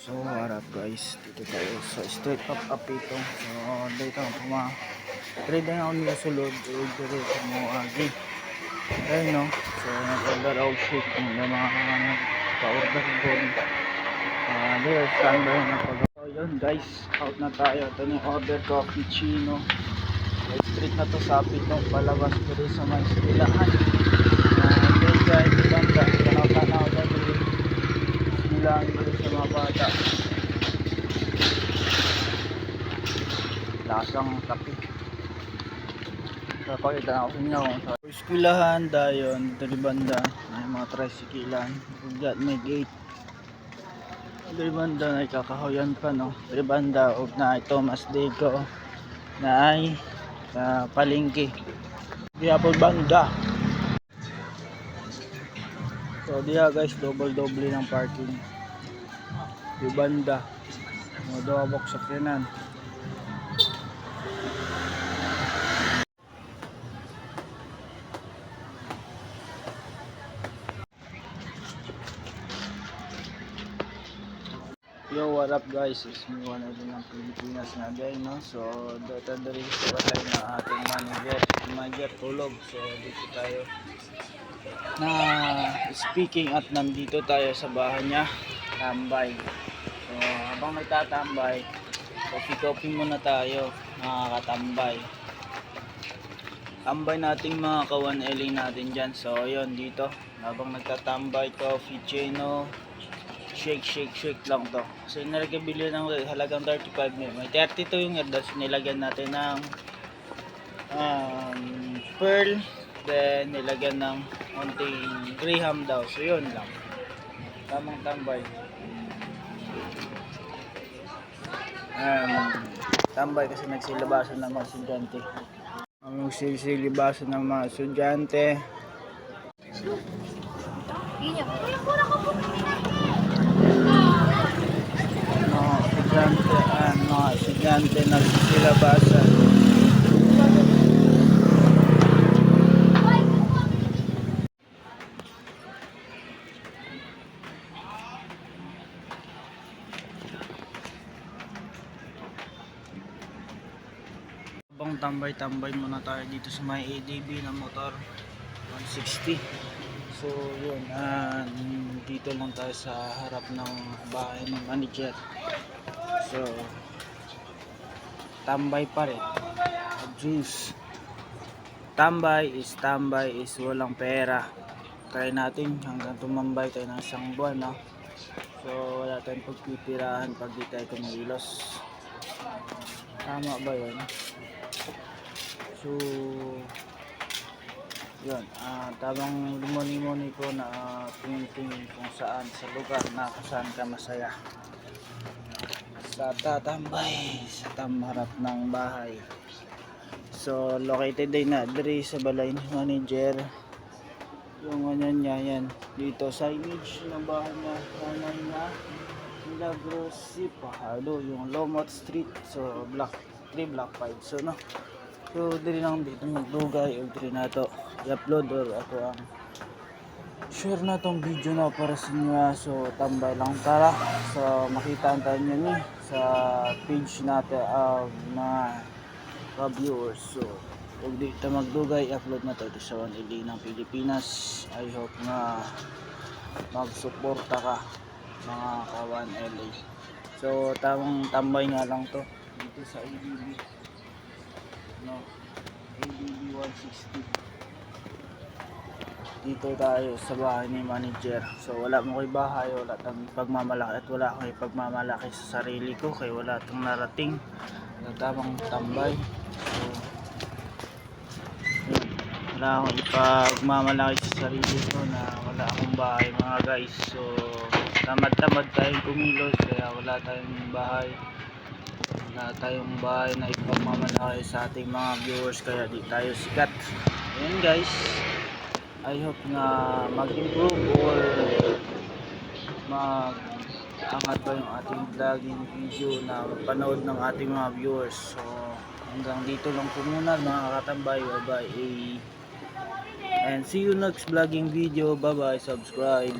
So harap guys, dito tayo sa straight up ito. So dito ang ready na ako nila sulod dito mo agi. Ayun no. So nag-order outfit ng mga pa-order ko. There standby na pag. So yun guys, out na tayo. Ito yung order ko, cappuccino. Street na to sa pitong palabas ko rin sa may silahan. Then guys, banda, tanaw-tanaw na rin silahan ko rin sa mga bata. Lasang kapit. So pakita na ako sa inyo kung sa eskwelahan dayon, ito rin banda, may mga tricyclean. Ugat may gate. Ito rin banda na ikakahoyan pa no. Ito rin banda, huwag na ito mas dego na ay sa palengke diya po banda. So diya guys, double ng parking di banda mga dawabok sa krenan. Yo, what up guys, is me one of ng Pilipinas na day no. So dito rin sa balay na ating manager tulog. So dito tayo na speaking at nandito tayo sa bahay niya tambay. So habang nagtatambay, coffee muna tayo mga katambay. Tambay nating mga ka-1LA natin dyan. So yun dito habang nagtatambay, coffee, chino, shake lang to. So nilagyan ng halagang 35 may 32 yung erdas. Nilagyan natin ng pearl, then nilagyan ng konting graham daw. So yun lang, tamang tambay. Tambay kasi nagsilibasan ng mga estudyante. Nagsilibasan ng mga estudyante. Mga estudyante nagsisilabasan. Habang tambay muna tayo dito sa may ADB na motor 160. So yun, dito lang tayo sa harap ng bahay ng manager. So tambay pa rin, juice. Tambay is walang pera. Try natin hanggang tumambay tayo ng isang buwan no? So wala tayong pagpipirahan pag di tayo kumilos. Tama ba yun? So yun, tamang lumoni-moni ko na tingin kung saan sa lugar na kung saan ka masaya sa tatambay sa harap ng bahay. So located din na diri sa balay ni manager yung ano niya yan dito sa image ng bahay na kanan na Milagros Pahalo, yung Lomot Street. So block 3 block 5. So no, so diri lang dito magdugay o diri na to i-upload or ako ang share na tong video na para sa inyo. So tambay lang tara. So makita tayo nyo ni sa page natin na viewers. So huwag dito magdugay, upload na to sa 1LA ng Pilipinas. I hope na magsuporta ka mga ka 1LA. So tamang tambay nga lang to dito sa ADB no, ADB 160. Dito tayo sa bahay ni manager. So wala mo kay bahay, wala tang pagmamalaki at wala akong ipagmamalaki sa sarili ko kaya wala tang narating na tamang tambay. So wala akong ipagmamalaki sa sarili ko na wala akong bahay mga guys. So tamad tayong kumilos kaya wala tayong bahay na ipagmamalaki sa ating mga viewers kaya di tayo sikat. Ayan guys, I hope na mag-improve or mag-angat pa yung ating vlogging video na panood ng ating mga viewers. So hanggang dito lang po muna mga katambay. Bye bye and see you next vlogging video. Bye bye, subscribe.